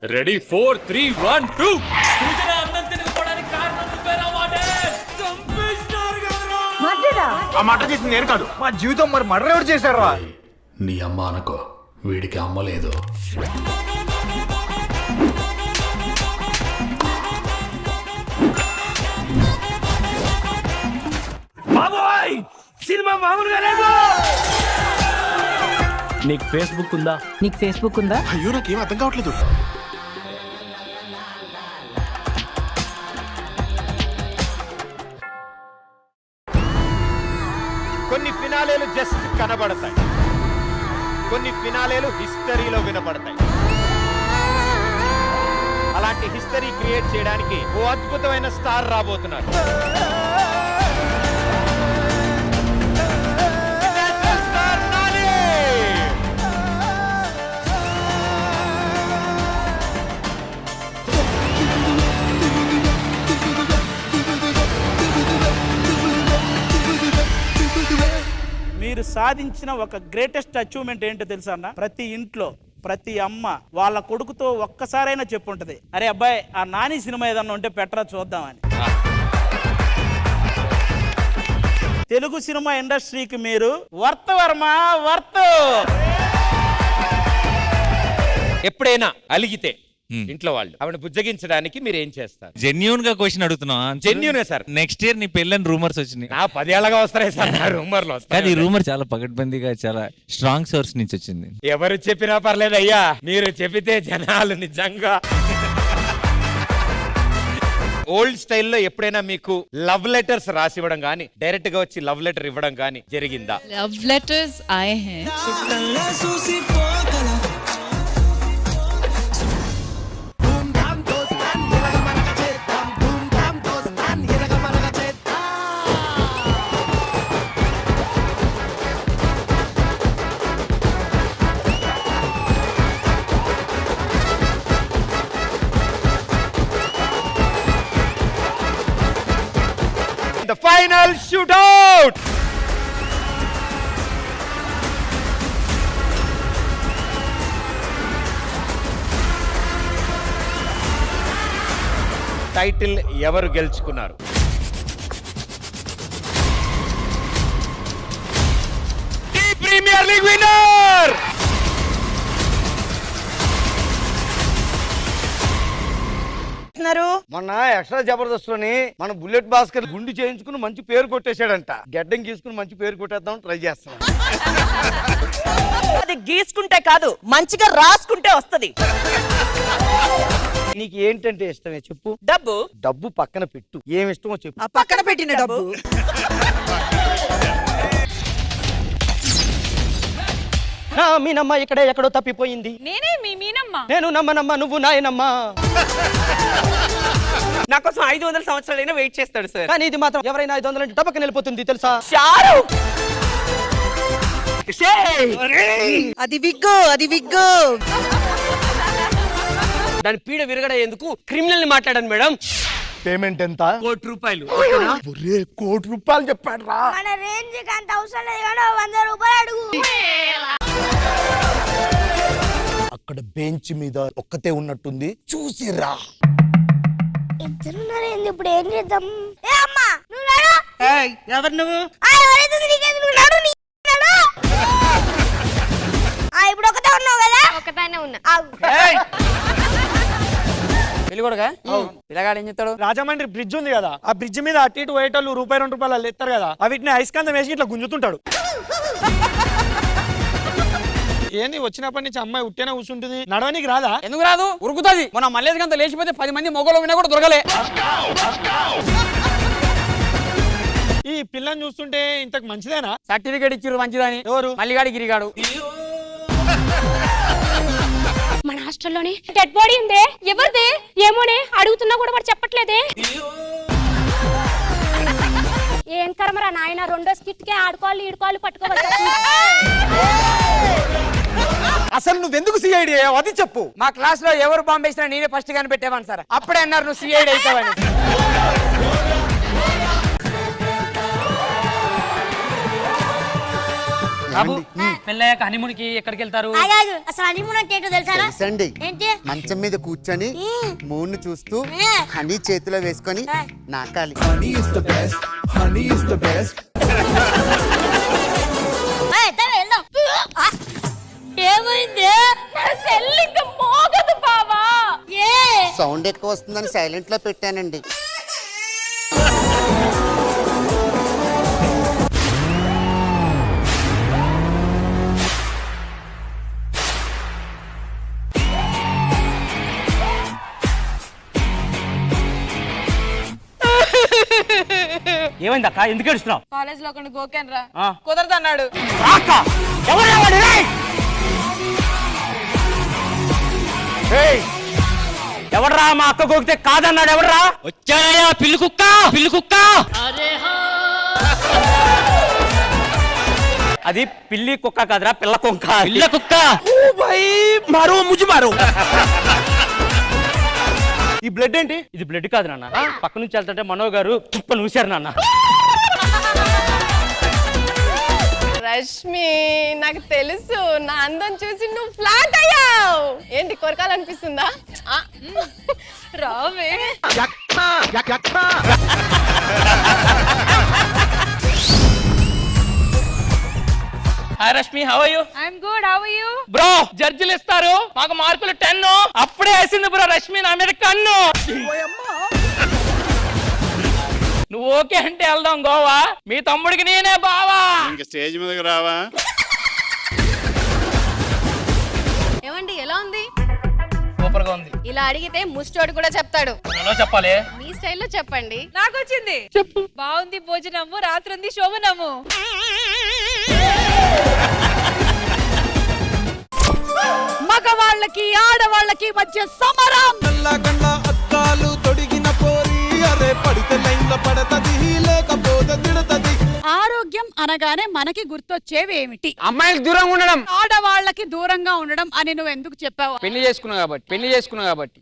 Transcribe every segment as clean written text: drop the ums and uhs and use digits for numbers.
Ready 4 3 1 2. ఆ murder చేసింది నేను కాదు, మా జీవితం మరి మర్డర్ ఎవరు చేశారా? నీ అమ్మ అనుకో, వీడికి అమ్మ లేదు. బాబోయ్, సినిమా మామూలుగా లేదు. నీకు ఫేస్బుక్ ఉందా? నీకు ఫేస్బుక్ ఉందా? అయ్యో నాకేం అర్థం కావట్లేదు. కొన్ని ఫినాలేలు జస్ట్ కనబడతాయి, కొన్ని ఫినాలేలు హిస్టరీలో వినపడతాయి. అలాంటి హిస్టరీ క్రియేట్ చేయడానికి ఓ అద్భుతమైన స్టార్ రాబోతున్నారు. మీరు సాధించిన ఒక గ్రేటెస్ట్ అచీవ్మెంట్ ఏంటో తెలుసా అన్న? ప్రతి ఇంట్లో ప్రతి అమ్మ వాళ్ళ కొడుకుతో ఒక్కసారైనా చెప్పుంటది, అరే అబ్బాయి ఆ నాని సినిమా ఏదన్నా ఉంటే పెట్టరా చూద్దామని. తెలుగు సినిమా ఇండస్ట్రీకి మీరు వర్త్ వర్మ వర్త్. ఎప్పుడైనా అలిగితే ఇంట్లో వాళ్ళు ఆవిడ బుజ్జగించడానికి మీరు ఏం చేస్తారు? జెన్యూన్ గా క్వశ్చన్ అడుగుతున్నా. జెన్యూనే సార్. నెక్స్ట్ ఇయర్ నీ పెళ్ళని రూమర్స్ వచ్చినాయి. నా 10 ఏళ్ళగా వస్తాయి సార్ రూమర్లు వస్తాయి. కానీ ఈ రూమర్ చాలా పకడ్బందీగా చాలా స్ట్రాంగ్ సోర్స్ నుంచి వచ్చింది. ఎవరు చెప్పినా పర్లేదు అయ్యా, మీరు చెప్పితే జనాలు నిజంగా. ఓల్డ్ స్టైల్లో ఎప్పుడైనా మీకు లవ్ లెటర్స్ రాసి ఇవ్వడం కానీ డైరెక్ట్ గా వచ్చి లవ్ లెటర్ ఇవ్వడం కానీ జరిగిందా? लव लेटर्स आए हैं. The final shootout. టైటిల్ ఎవరు గెలుచుకున్నారు? ది ప్రీమియర్ లీగ్ విన్నర్ మొన్న ఎక్స్ట్రా జబర్దస్త్ లోని మన బుల్లెట్ భాస్కర్ గుండు చేయించుకుని మంచి పేరు కొట్టేశాడంట. గడ్డం గీసుకుని మంచి పేరు కొట్టేద్దాం ట్రై చేస్తున్నాం. అది గీసుకుంటే కాదు, మంచిగా రాసుకుంటే వస్తది. నీకు ఏంటంటే ఇష్టమే చెప్పు. డబ్బు. డబ్బు పక్కన పెట్టు, ఏమి ఇష్టమో చెప్పు. ఆ పక్కన పెట్టిన డబ్బు. మీనమ్మ ఇక్కడే ఎక్కడో తప్పిపోయింది. నేనే మీ మీనమ్మ. నేను నమ్మనమ్మ, నువ్వు నాయనమ్మా. నా కోసం 500 సంవత్సరాలైనా వెయిట్ చేస్తాడు సార్. కానీ ఇది మాత్రం ఎవరైనా 500 అంటే టపక్కన వెళ్ళిపోతుంది తెలుసా? అది విగ్గు, అది విగ్గు. దాని పీడ విరగడ ఎందుకు క్రిమినల్ ని మాట్లాడాను మేడం. పేమెంట్ ఎంత? ₹1 ఒరే, ₹1 చెప్పాడు రా. మన రేంజ్ కి అంత అవసరం లేదు కానీ ₹100 అడుగు. అక్కడ బెంచ్ మీద ఒక్కతే ఉన్నట్టుంది, చూసిరా. ఇద్దరున్నారేంది, ఇప్పుడు ఏం చేద్దాం? ఏ అమ్మా నువ్వు నడు. ఎవరు నువ్వు? ఎవరైతే నీకేంది, నువ్వు నడు. ఇప్పుడు ఒకటే ఉన్నావు కదా? ఒకటానే ఉన్నా. పిల్లగాడు ఏం చెప్తాడు? రాజమండ్రి బ్రిడ్జ్ ఉంది కదా, ఆ బ్రిడ్జ్ మీద అటు ఇటు పోయేటోళ్ళు ₹1-2 ఎత్తారు కదా, అవిటిని ఐస్కాంతం వేసి ఇట్లా గుంజుతుంటాడు. ఏంది వచ్చినప్పటి నుంచి అమ్మాయి ఉట్టేనే కూర్చుంటుంది, నడవనికి రాదా? ఎందుకు రాదు? ఉరుకుతుంది. మన మల్లేసికంత లేచిపోతే 10 మంది మొగలు వినా కూడా దొరకలే. ఈ పిల్లని చూస్తుంటే ఇంతకు మంచిదేనా? సర్టిఫికేట్ ఇచ్చిర్రు మంచిదని. ఎవరు? మల్లిగాడి గిరిగాడు. మన హాస్టల్లోనే డెడ్ బాడీ ఉందే, ఎవరిదే ఏమోనే, అడుగుతున్నా కూడా వాడు చెప్పట్లేదే. ఏం కర్మరా నాయన, రెండో స్కిట్ కే ఆడుకోవాలి ఈడుకోవాలి పట్టుకోవాలి. అసలు నువ్వెందుకు సిఐడి అయ్యావు అది చెప్పు. మా క్లాస్ లో ఎవరు బాంబు వేసినా నేనే ఫస్ట్ గాని పెట్టేవాను సార్. అప్పుడే అన్నారు నువ్వు సిఐడి అవుతావని. పెళ్ళయ్యాక హనీమూన్కి ఎక్కడికి వెళ్తారు? అసలు హనీమూన్ అంటే ఏంటో తెలుసా? సండి ఏంటి? మంచం మీద కూర్చొని మూన్ చూస్తూ హనీ చేతిలో వేసుకొని నాకాలి. ఏమైంది? సెల్ ఇంకా మోగదు బావా. సౌండ్ ఎక్కువ వస్తుందని సైలెంట్ లో పెట్టానండి. ఏమైంది అక్క, ఎందుకు ఏడుస్తున్నావు? కాలేజ్ లో కొన్ని గోకాన్ రా, కుదరదు అన్నాడు. ఎవడరా మా అక్క గోకితే కాదన్నాడు? ఎవడరా? వచ్చాయా పిల్లి కుక్క, పిల్లి కుక్క. అది పిల్లి కుక్క కాదురా, పిల్ల కుక్క, పిల్ల కుక్క. మారు ముజి మారు. ఈ బ్లడ్ ఏంటి? ఇది బ్లడ్ కాదు నాన్న, పక్క నుంచి వెళ్తుంటే మనో గారు కుప్ప నూశారు నాన్న. రష్మి, నాకు తెలుసు నా అందం చూసి నువ్వు ఫ్లాట్ అయ్యావు. ఏంటి కొరకాలనిపిస్తుందా? రావే. Hi Rashmi, how are you? I'm good, how are you? Bro జడ్జిలు ఇస్తారు, మాకు మార్కులు 10. అప్పుడే వేసింది బ్రో రష్మి నా మీద కన్ను. నువ్వు ఓకే అంటే వెళ్దాం గోవా, మీ తమ్ముడికి నేనే బావా. ఇంకా స్టేజ్ మీదకి రావా? ఏమండి, ఎలా ఉంది? సూపర్ గా ఉంది. ఇలా అడిగితే ముస్టోడు కూడా చెప్తాడు. ఎలా చెప్పాలి? మీ స్టైల్లో చెప్పండి. నాకు వచ్చింది. చెప్పు. బాగుంది భోజనము, రాత్రి ఉంది శోభనము. మగవాళ్ళకి ఆడవాళ్ళకి మధ్య సమరం. అద్దాలు తొడిగిన పోరి, అరే పడితే లైన్ లో పడతది, లేకపోతే తిడతది. ఆరోగ్యం అనగానే మనకి గుర్తొచ్చేవి ఏమిటి? అమ్మాయిలకు దూరంగా ఉండడం. ఆడవాళ్ళకి దూరంగా ఉండడం అని నువ్వు ఎందుకు చెప్పావు? పెళ్లి చేసుకున్నా కాబట్టి.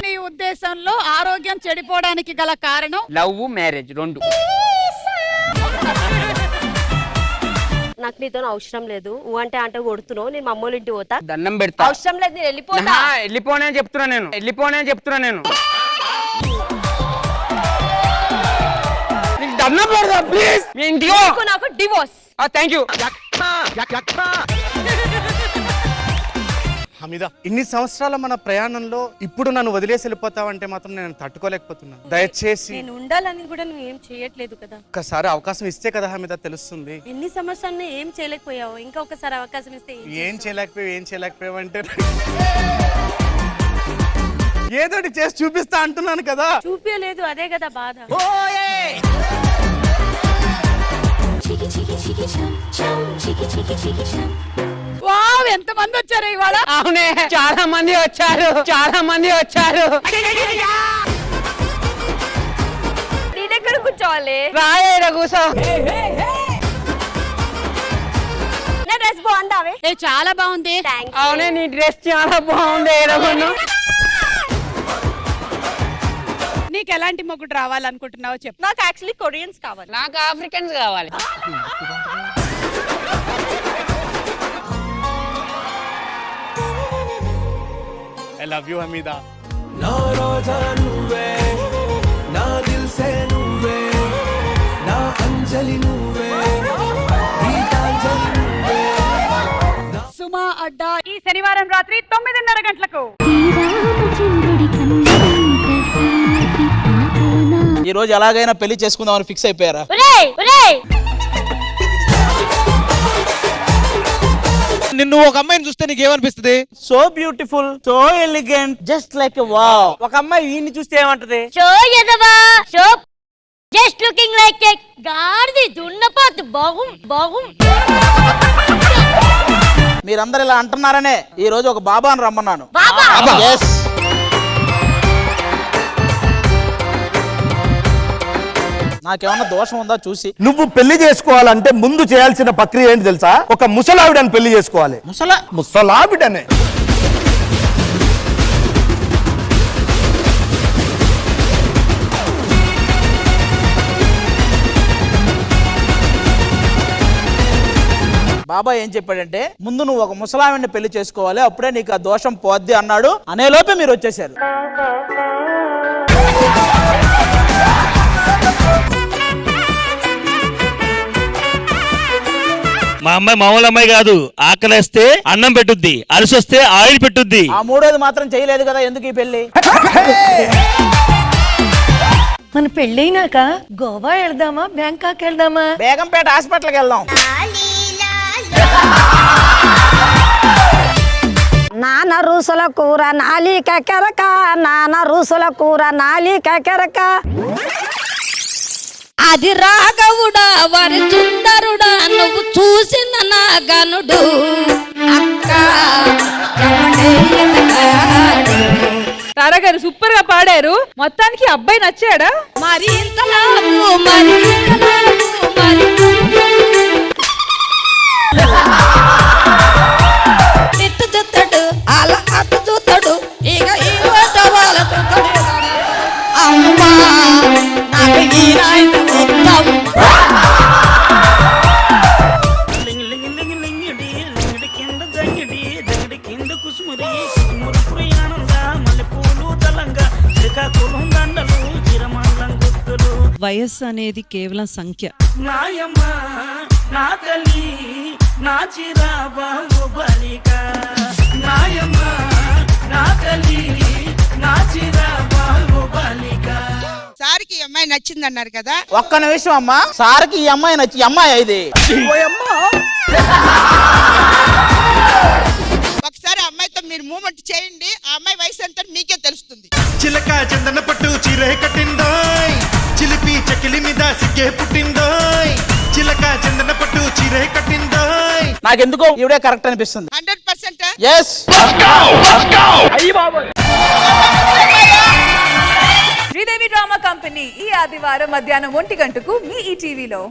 నీ ఉద్దేశంలో ఆరోగ్యం చెడిపోవడానికి గల కారణం లవ్ మ్యారేజ్ రెండు. నాకు నీతో అవసరం లేదు. అంటే అంటే కొడుతున్నావు. నేను మా అమ్మోళ్ళ ఇంటికి పోతా. దండం పెడతా. అవసరం లేదు, నేను వెళ్ళిపోతా. వెళ్ళిపోనే చెప్తున్నా నేను. దండం పెడతా ప్లీజ్. మీ ఇంటికి నాకు డివోర్స్. Thank you. హమీదా, ఇన్ని సంవత్సరాల మన ప్రయాణంలో ఇప్పుడు నన్ను వదిలేసి వెళ్ళిపోతావంటే మాత్రం నేను తట్టుకోలేకపోతున్నాను. దయచేసి. నేను ఉండాలని కూడా నువ్వు ఏం చేయట్లేదు కదా. ఒక్కసారి అవకాశం ఇస్తే కదా హమీదా తెలుస్తుంది. ఎన్ని సంవత్సరాలు ఏం చేయలేకపోయావు, ఇంకా ఒకసారి అవకాశం ఇస్తే ఏం చేయలేకపోయావు అంటే ఏదోటి చేసి చూపిస్తా అంటున్నాను కదా. చూపించలేదు, అదే కదా బాధ. వావ్, ఎంత మంది వచ్చారు ఇవాళ. అవునే, చాలా మంది వచ్చారు. నీ దగ్గర కూర్చోవాలి. రాయేరా కూసో. నా డ్రెస్ బాగుందావే? చాలా బాగుంది. అవునే, నీ డ్రెస్ చాలా బాగుంది. నీకు ఎలాంటి మొగుడు రావాలనుకుంటున్నావో చెప్పు. నాకు యాక్చువల్లీ కొరియన్స్ కావాలి. నాకు ఆఫ్రికన్స్ కావాలి. I love you Hamida. నా రోజా నువ్వే, నా దిల్ సే నువ్వే, నా అంజలి నువ్వే, గీతాంజలి నువ్వే. సుమా అడ్డా ఈ శనివారం రాత్రి 9:30 గంటలకు. ఈ రోజు ఎలాగైనా పెళ్లి చేసుకుందామని ఫిక్స్ అయిపోయారా? నిన్ను ఒక అమ్మాయిని చూస్తే నీకు ఏమనిపిస్తుంది? So beautiful, so elegant, just like wow. ఒక అమ్మాయి వీడిని చూస్తే ఏమంటది? షో ఎదవా, so just looking like a గాడిది దున్నపోతు. బాగుం. మీరందరూ ఇలా అంటున్నారనే ఈ రోజు ఒక బాబాను రమ్మన్నాను. Yes. నాకేమన్నా దోషం ఉందా చూసి. నువ్వు పెళ్లి చేసుకోవాలంటే ముందు చేయాల్సిన ప్రక్రియ ఏంటి తెలుసా? ఒక ముసలావిడని పెళ్లి చేసుకోవాలి. ముసలావిడనే. బాబాయ్ ఏం చెప్పాడంటే ముందు నువ్వు ఒక ముసలావిని పెళ్లి చేసుకోవాలి, అప్పుడే నీకు ఆ దోషం పోద్ది అన్నాడు. అనే లోపే మీరు వచ్చేసారు. మా అమ్మాయి మామూలు అమ్మాయి కాదు, ఆకలేస్తే అన్నం పెట్టుద్ది, అరిసొస్తే ఆయిల్ పెట్టుద్ది. ఆ మూడోది మాత్రం చేయలేదు కదా, ఎందుకు ఈ పెళ్లి? మన పెళ్ళైనాక గోవా వెళ్దామా బ్యాంకాక్ వెళ్దామా? బేగంపేట హాస్పిటల్కి వెళ్దాం. నాన్న రూసుల కూర నాలిక కెరక, నాన్న రూసుల కూర నాలిక కెరక. అది రాఘవుడా వారి సుందరుడా నువ్వు చూసిన నా గనుడు అక్క. తారా గారు సూపర్ గా పాడారు. మొత్తానికి అబ్బాయి నచ్చాడా? మరి ఇంతలావు మరి ఇట్టు చూస్తాడు అలా అట్టు చూస్తాడు, ఇక ఈ వాళ్ళ చూస్తాడు. అమ్మా నాకు ఈ నాయన వద్దమ్మా. వయస్సు అనేది కేవలం సంఖ్య. సార్కి అమ్మాయి నచ్చింది అన్నారు కదా, ఒక్క నిమిషం అమ్మా. సార్కి ఈ అమ్మాయి నచ్చి ఈ అమ్మాయి ఇది ఒకసారి అమ్మాయితో మీరు మూమెంట్ చేయండి, ఆ అమ్మాయి వయసు ఎంత మీకే తెలుస్తుంది. చిలక చందన పట్టు చీరే కట్టిందోయ్, చిలిపి చకిలి మీద సిగ్గే పుట్టిందోయ్. చిలక చందన పట్టు చీరే కట్టిందోయ్. నాకెందుకో ఇవిడే కరెక్ట్ అనిపిస్తుంది. 100%. ఎస్. శ్రీదేవి డ్రామా కంపెనీ ఈ ఆదివారం మధ్యాహ్నం 1 గంటకు మీ ఈటీవీలో.